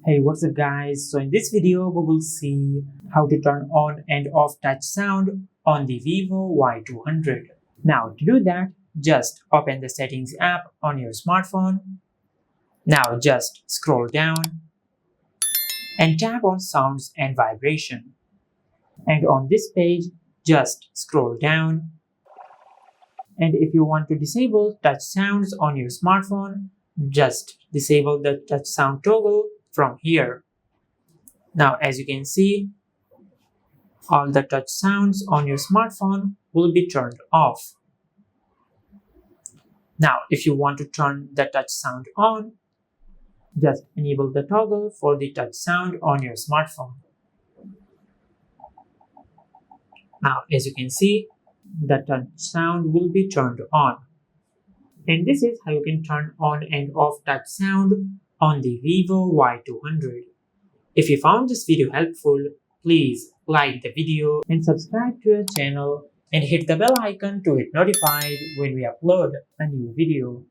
Hey, what's up guys? So in this video we will see how to turn on and off touch sound on the Vivo Y200. Now to do that, just open the settings app on your smartphone. Now just scroll down and tap on sounds and vibration. And on this page, just scroll down. And if you want to disable touch sounds on your smartphone, just disable the touch sound toggle from here. Now as you can see, all the touch sounds on your smartphone will be turned off. Now if you want to turn the touch sound on, just enable the toggle for the touch sound on your smartphone. Now as you can see, the touch sound will be turned on. And this is how you can turn on and off touch sound on the Vivo Y200. If you found this video helpful, please like the video and subscribe to our channel and hit the bell icon to get notified when we upload a new video.